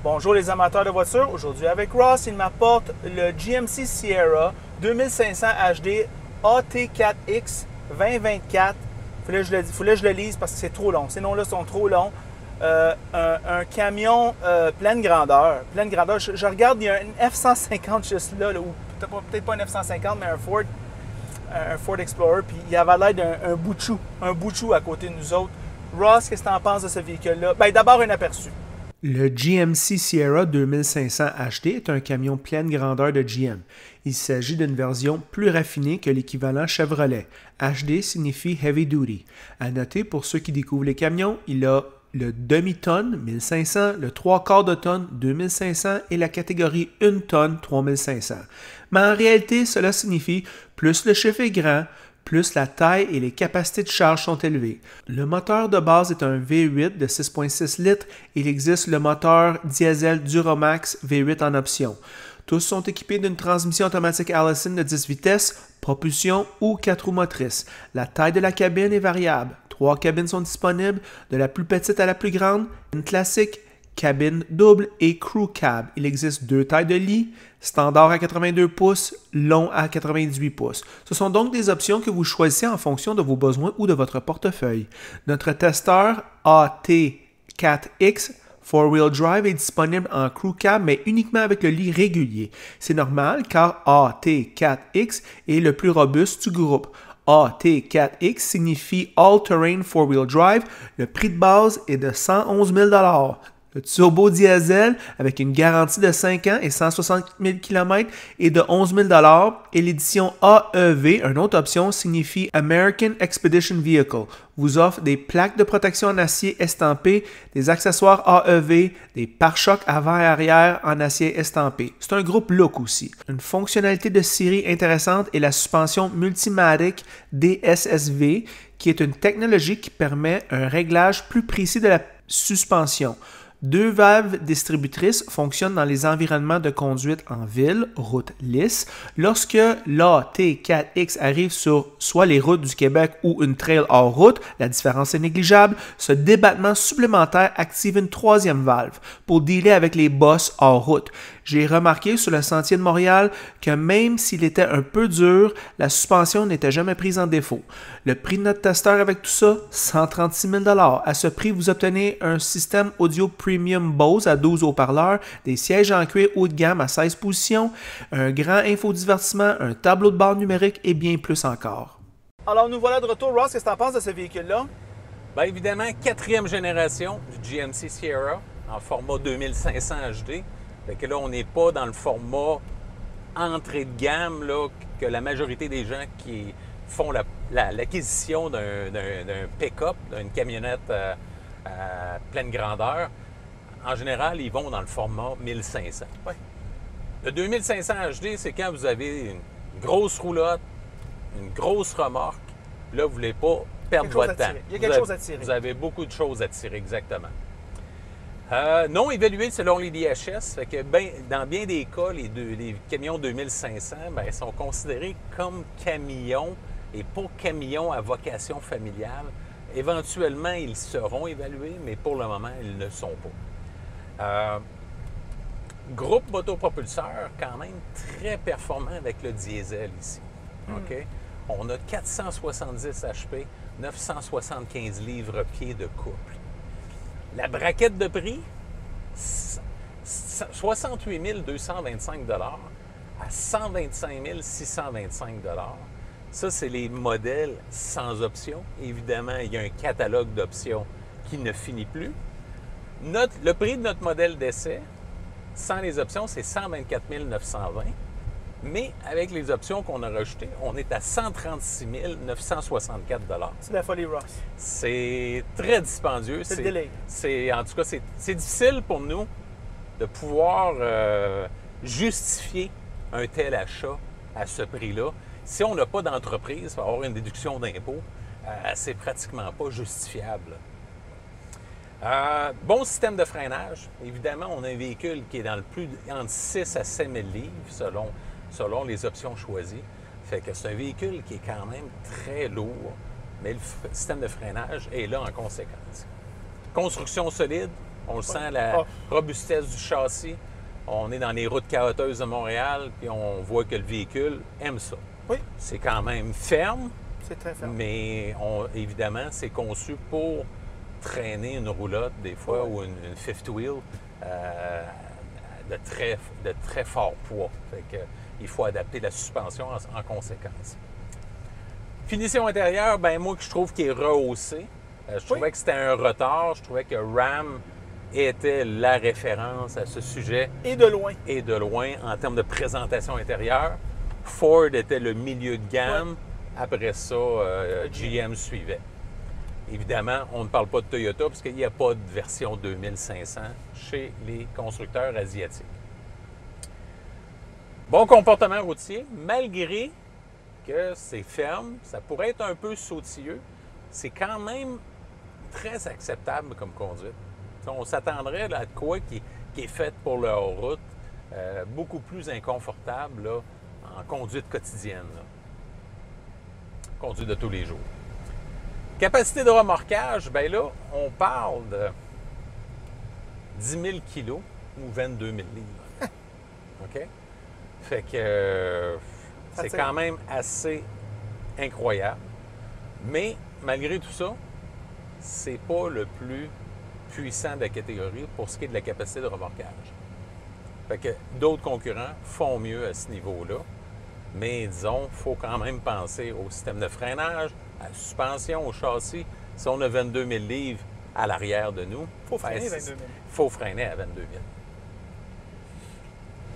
Bonjour les amateurs de voitures, aujourd'hui avec Ross, il m'apporte le GMC Sierra 2500 HD AT4X 2024. Il fallait que je le lise parce que c'est trop long, ces noms-là sont trop longs. Un camion pleine grandeur. Je regarde, il y a une F-150 juste là, ou peut-être pas une F-150, mais un Ford Explorer, puis il avait l'air d'un bout de chou à côté de nous autres. Ross, qu'est-ce que tu en penses de ce véhicule-là? Bien, d'abord, un aperçu. Le GMC Sierra 2500 HD est un camion pleine grandeur de GM. Il s'agit d'une version plus raffinée que l'équivalent Chevrolet. HD signifie Heavy Duty. À noter, pour ceux qui découvrent les camions, il a le demi-tonne 1500, le 3/4 de tonne 2500 et la catégorie 1 tonne 3500. Mais en réalité, cela signifie plus le chiffre est grand, plus la taille et les capacités de charge sont élevées. Le moteur de base est un V8 de 6,6 litres. Il existe le moteur diesel Duramax V8 en option. Tous sont équipés d'une transmission automatique Allison de 10 vitesses, propulsion ou 4 roues motrices. La taille de la cabine est variable. 3 cabines sont disponibles, de la plus petite à la plus grande, une classique, cabine double et crew cab. Il existe 2 tailles de lit, standard à 82 pouces, long à 98 pouces. Ce sont donc des options que vous choisissez en fonction de vos besoins ou de votre portefeuille. Notre testeur AT4X 4-wheel drive est disponible en crew cab, mais uniquement avec le lit régulier. C'est normal car AT4X est le plus robuste du groupe. AT4X signifie All-Terrain 4-Wheel Drive. Le prix de base est de 111 000 $. Le turbo diesel avec une garantie de 5 ans et 160 000 km est de 11 000 $ et l'édition AEV, une autre option, signifie American Expedition Vehicle, vous offre des plaques de protection en acier estampé, des accessoires AEV, des pare-chocs avant et arrière en acier estampé. C'est un groupe look aussi. Une fonctionnalité de série intéressante est la suspension Multimatic DSSV, qui est une technologie qui permet un réglage plus précis de la suspension. 2 valves distributrices fonctionnent dans les environnements de conduite en ville, route lisse. Lorsque l'AT4X arrive sur soit les routes du Québec ou une trail hors route, la différence est négligeable. Ce débattement supplémentaire active une 3e valve pour dealer avec les bosses hors route. J'ai remarqué sur le sentier de Montréal que même s'il était un peu dur, la suspension n'était jamais prise en défaut. Le prix de notre testeur avec tout ça, 136 000 $. À ce prix, vous obtenez un système audio premium Bose à 12 haut-parleurs, des sièges en cuir haut de gamme à 16 positions, un grand infodivertissement, un tableau de bord numérique et bien plus encore. Alors nous voilà de retour. Ross, qu'est-ce que tu en penses de ce véhicule-là? Bien évidemment, 4e génération du GMC Sierra en format 2500 HD. Fait que là, on n'est pas dans le format entrée de gamme là, que la majorité des gens qui font l'acquisition d'un pick-up, d'une camionnette à pleine grandeur. En général, ils vont dans le format 1500. Oui. Le 2500 HD, c'est quand vous avez une grosse roulotte, une grosse remorque. Là, vous ne voulez pas perdre votre temps. Il y a quelque chose à tirer. Vous avez beaucoup de choses à tirer, exactement. Non évalués selon les DHS, fait que dans bien des cas, les camions 2500 sont considérés comme camions et pas camions à vocation familiale. Éventuellement, ils seront évalués, mais pour le moment, ils ne le sont pas. Groupe motopropulseur, quand même très performant avec le diesel ici. OK? On a 470 HP, 975 livres-pieds de couple. La braquette de prix, 68 225 $ à 125 625 $. Ça, c'est les modèles sans option. Évidemment, il y a un catalogue d'options qui ne finit plus. Le prix de notre modèle d'essai, sans les options, c'est 124 920 $. Mais avec les options qu'on a rajoutées, on est à 136 964 $. C'est la folie, Ross. C'est très dispendieux. C'est le délai. En tout cas, c'est difficile pour nous de pouvoir justifier un tel achat à ce prix-là. Si on n'a pas d'entreprise, il va avoir une déduction d'impôt, c'est pratiquement pas justifiable. Bon système de freinage. Évidemment, on a un véhicule qui est dans entre 6 à 7 000 livres selon les options choisies. Fait que c'est un véhicule qui est quand même très lourd, mais le système de freinage est là en conséquence. Construction solide, On le sent, la robustesse du châssis. On est dans les routes caoteuses de Montréal, puis on voit que le véhicule aime ça. Oui. C'est quand même ferme, C'est très ferme. mais évidemment, c'est conçu pour traîner une roulotte, des fois, Oui. ou une fifth wheel de très fort poids. Fait que, il faut adapter la suspension en conséquence. Finition intérieure, ben moi, je trouve qu'il est rehaussé. Je trouvais que c'était un retard. Je trouvais que Ram était la référence à ce sujet. Et de loin. Et de loin, en termes de présentation intérieure. Ford était le milieu de gamme. Ouais. Après ça, GM suivait. Évidemment, on ne parle pas de Toyota parce qu'il n'y a pas de version 2500 chez les constructeurs asiatiques. Bon comportement routier, malgré que c'est ferme, ça pourrait être un peu sautilleux, c'est quand même très acceptable comme conduite. On s'attendrait à quoi qui est fait pour la route, beaucoup plus inconfortable là, en conduite quotidienne, là. Conduite de tous les jours. Capacité de remorquage, bien là, on parle de 10 000 kilos ou 22 000 livres. OK? Fait que c'est quand même assez incroyable. Mais malgré tout ça, c'est pas le plus puissant de la catégorie pour ce qui est de la capacité de remorquage. Fait que d'autres concurrents font mieux à ce niveau-là. Mais disons, il faut quand même penser au système de freinage, à la suspension, au châssis. Si on a 22 000 livres à l'arrière de nous, Il faut freiner 22 000. Il faut freiner à 22 000.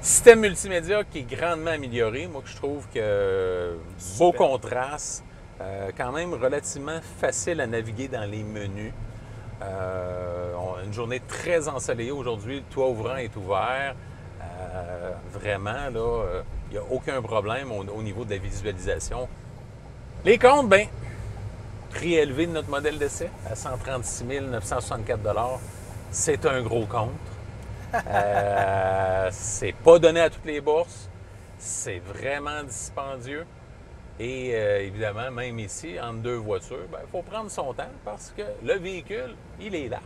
Système multimédia qui est grandement amélioré. Moi, je trouve que beau contraste, quand même relativement facile à naviguer dans les menus. On a une journée très ensoleillée aujourd'hui. Le toit ouvrant est ouvert. Vraiment, là, il n'y a aucun problème au niveau de la visualisation. Les comptes, bien, prix élevé de notre modèle d'essai à 136 964 $. C'est un gros compte. C'est pas donné à toutes les bourses. C'est vraiment dispendieux. Et évidemment, même ici, entre deux voitures, il faut prendre son temps parce que le véhicule, il est large.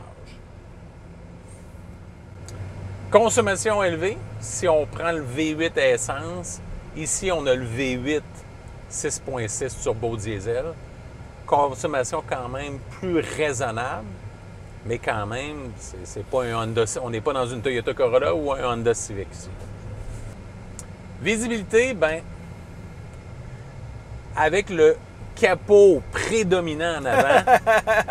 Consommation élevée, si on prend le V8 à essence, ici on a le V8 6.6 turbo diesel. Consommation quand même plus raisonnable, mais quand même, c'est pas un Honda, on n'est pas dans une Toyota Corolla ou un Honda Civic ici. Visibilité, bien, avec le capot prédominant en avant,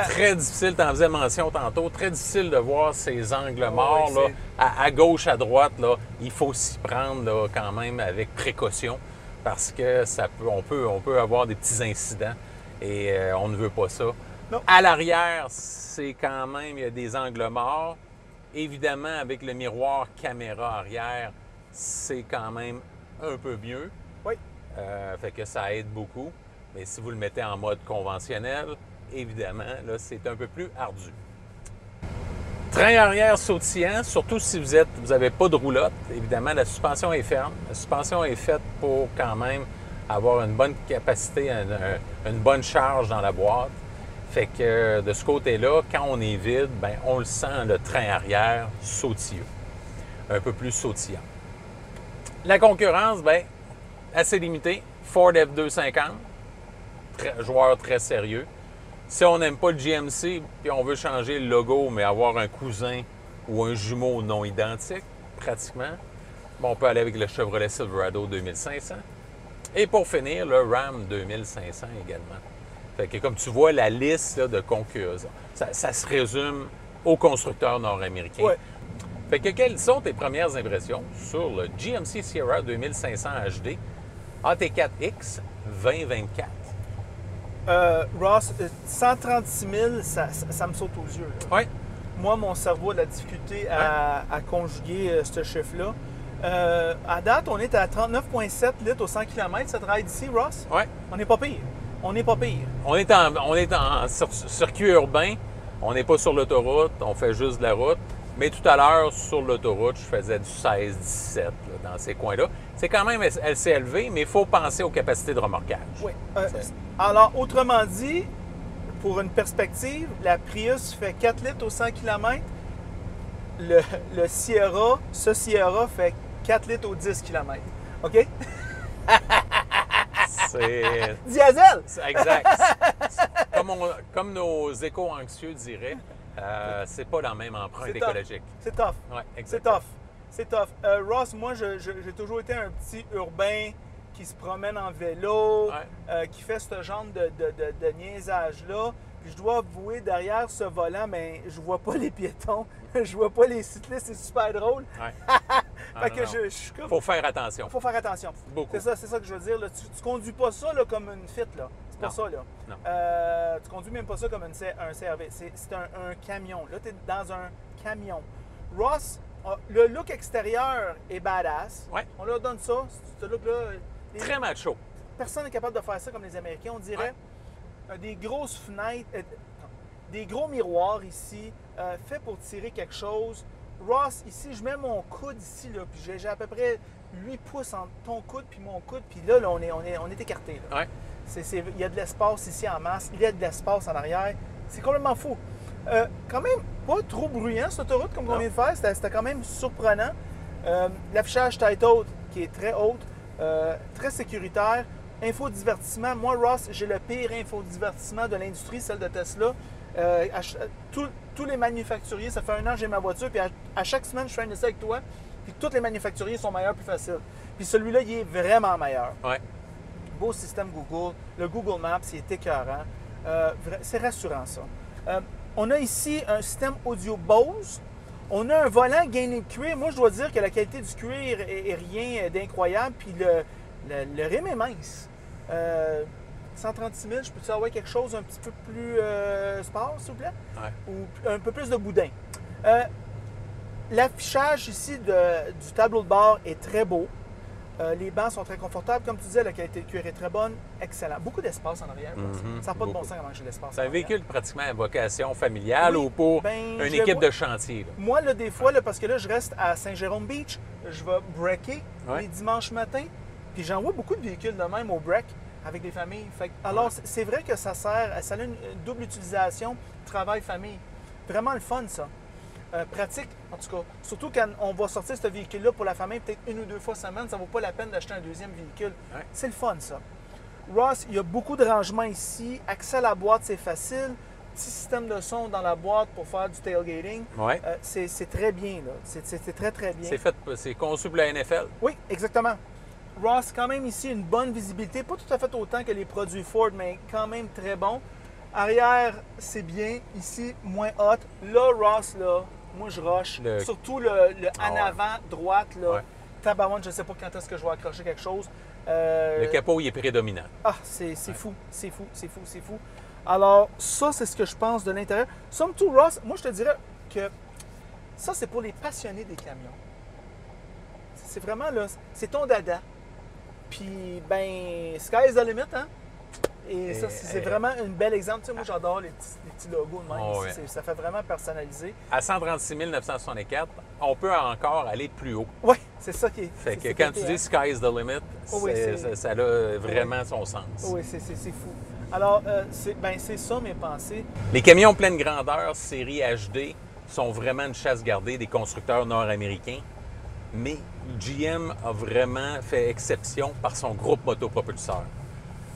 très difficile, tu en faisais mention tantôt, très difficile de voir ces angles morts, là, à gauche, à droite, là, il faut s'y prendre là, quand même avec précaution parce que on peut avoir des petits incidents et on ne veut pas ça. Non. À l'arrière, c'est quand même, il y a des angles morts. Évidemment, avec le miroir caméra arrière, c'est quand même un peu mieux. Oui. Fait que ça aide beaucoup. Mais si vous le mettez en mode conventionnel, évidemment, là, c'est un peu plus ardu. Train arrière sautillant, surtout si vous n'avez pas de roulotte. Évidemment, la suspension est ferme. La suspension est faite pour quand même avoir une bonne capacité, une bonne charge dans la boîte. Fait que de ce côté-là, quand on est vide, bien, on le sent, le train arrière sautilleux. Un peu plus sautillant. La concurrence, bien, assez limitée. Ford F250. Joueur très sérieux. Si on n'aime pas le GMC puis on veut changer le logo, mais avoir un cousin ou un jumeau non identique, pratiquement, on peut aller avec le Chevrolet Silverado 2500. Et pour finir, le Ram 2500 également. Fait que comme tu vois, la liste là, de concurrents, ça se résume aux constructeurs nord-américains. Ouais. Fait que quelles sont tes premières impressions sur le GMC Sierra 2500 HD AT4X 2024? Ross, 136 000, ça me saute aux yeux. Là. Oui. Moi, mon cerveau a de la difficulté à conjuguer ce chiffre-là. À date, on est à 39,7 litres au 100 km, cette ride ici, Ross. Oui. On n'est pas pire. On n'est pas pire. On est en circuit urbain. On n'est pas sur l'autoroute. On fait juste de la route. Mais tout à l'heure, sur l'autoroute, je faisais du 16-17 dans ces coins-là. C'est quand même assez élevé, mais il faut penser aux capacités de remorquage. Oui. Alors, autrement dit, pour une perspective, la Prius fait 4 litres au 100 km. le Sierra, ce Sierra fait 4 litres au 10 km. OK? C'est Diesel! exact. Comme nos éco-anxieux diraient, c'est pas la même empreinte C'est tough. écologique. C'est tough. Ouais, C'est exactement. tough. C'est tough. Ross, moi, j'ai toujours été un petit urbain qui se promène en vélo, qui fait ce genre de niaisage-là. Puis je dois avouer, derrière ce volant, mais je vois pas les piétons, je vois pas les cyclistes, c'est super drôle. Ouais. Fait que je suis comme... Faut faire attention. Faut faire attention. Beaucoup. C'est ça que je veux dire. Là. Tu conduis pas ça là, comme une Fit, là. C'est pas Non. ça, là. Non. Tu conduis même pas ça comme un CRV. C'est un camion. Là, tu es dans un camion. Ross, le look extérieur est badass. Ouais. On leur donne ça. Ce look-là... Très macho. Personne n'est capable de faire ça comme les Américains. On dirait des grosses fenêtres, des gros miroirs ici, fait pour tirer quelque chose. Ross, ici, je mets mon coude ici, là, puis j'ai à peu près 8 pouces entre ton coude puis mon coude, puis là, on est écarté. Ouais. Il y a de l'espace ici en masse, il y a de l'espace en arrière. C'est complètement fou. Quand même pas trop bruyant, cette autoroute, comme on vient de faire. C'était quand même surprenant. L'affichage tête haute, qui est très haute, très sécuritaire. Infodivertissement. Moi, Ross, j'ai le pire infodivertissement de l'industrie, celle de Tesla. Tous les manufacturiers, ça fait 1 an que j'ai ma voiture, puis à chaque semaine, je fais un essai avec toi, puis tous les manufacturiers sont meilleurs, plus faciles. Puis celui-là, il est vraiment meilleur. Ouais. Beau système Google. Le Google Maps, il est écœurant. C'est rassurant, ça. On a ici un système audio Bose. On a un volant gainé de cuir. Moi, je dois dire que la qualité du cuir est rien d'incroyable, puis le rim est mince. 136 000, je peux-tu avoir quelque chose un petit peu plus sport, s'il vous plaît? Ouais. Ou un peu plus de boudin. L'affichage ici du tableau de bord est très beau. Les bancs sont très confortables. Comme tu disais, la qualité de cuir est très bonne. Excellent. Beaucoup d'espace en arrière. Ça n'a pas de bon sens comment j'ai l'espace. C'est un véhicule pratiquement à vocation familiale ou pour une je équipe vois. de chantier. Là. Moi, là, des fois, là, parce que là, je reste à Saint-Jérôme Beach, je vais breaker Ouais. les dimanches matins. Puis j'en vois beaucoup de véhicules de même au break avec des familles. Alors, c'est vrai que ça a une double utilisation, travail-famille. Vraiment le fun, ça. Pratique, en tout cas. Surtout quand on va sortir ce véhicule-là pour la famille, peut-être 1 ou 2 fois semaine, ça ne vaut pas la peine d'acheter un deuxième véhicule. Ouais. C'est le fun, ça. Ross, il y a beaucoup de rangements ici. Accès à la boîte, c'est facile. Petit système de son dans la boîte pour faire du tailgating. Ouais. C'est très bien, là. C'est très, très bien. C'est conçu pour la NFL. Oui, exactement. Ross, quand même ici, une bonne visibilité. Pas tout à fait autant que les produits Ford, mais quand même très bon. Arrière, c'est bien. Ici, moins hot. Là, Ross, là, moi, je rush. Surtout le en avant, droite, là. Ouais. Tabarouane, je ne sais pas quand est-ce que je vais accrocher quelque chose. Le capot, il est prédominant. Ah, c'est fou. C'est fou, c'est fou, c'est fou. Alors, ça, c'est ce que je pense de l'intérieur. Somme toute, Ross, moi, je te dirais que ça, c'est pour les passionnés des camions. C'est vraiment, là, c'est ton dada. Puis, ben, sky is the limit, hein? Et ça, c'est vraiment un bel exemple. Tu sais, moi, j'adore les petits logos de même. Oh, Ici, ouais. ça fait vraiment personnalisé. À 136 964, on peut encore aller plus haut. Oui, c'est ça qui est. Fait que c'est quand pété, tu dis sky is the limit, Oh, oui, ça a vraiment son sens. Oui, c'est fou. Alors, c'est ça mes pensées. Les camions pleine grandeur série HD sont vraiment une chasse gardée des constructeurs nord-américains, mais GM a vraiment fait exception par son groupe motopropulseur.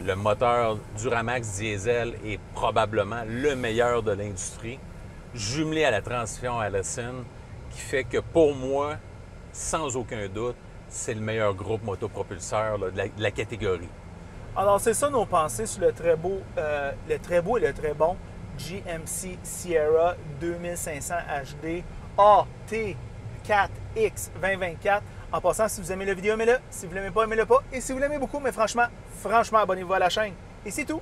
Le moteur Duramax diesel est probablement le meilleur de l'industrie, jumelé à la transmission Allison, qui fait que pour moi, sans aucun doute, c'est le meilleur groupe motopropulseur là, de la catégorie. Alors, c'est ça nos pensées sur le très beau et le très bon GMC Sierra 2500 HD AT4X 2024. En passant, si vous aimez la vidéo, aimez-le. Si vous ne l'aimez pas, aimez-le pas. Et si vous l'aimez beaucoup, mais franchement, abonnez-vous à la chaîne. Et c'est tout.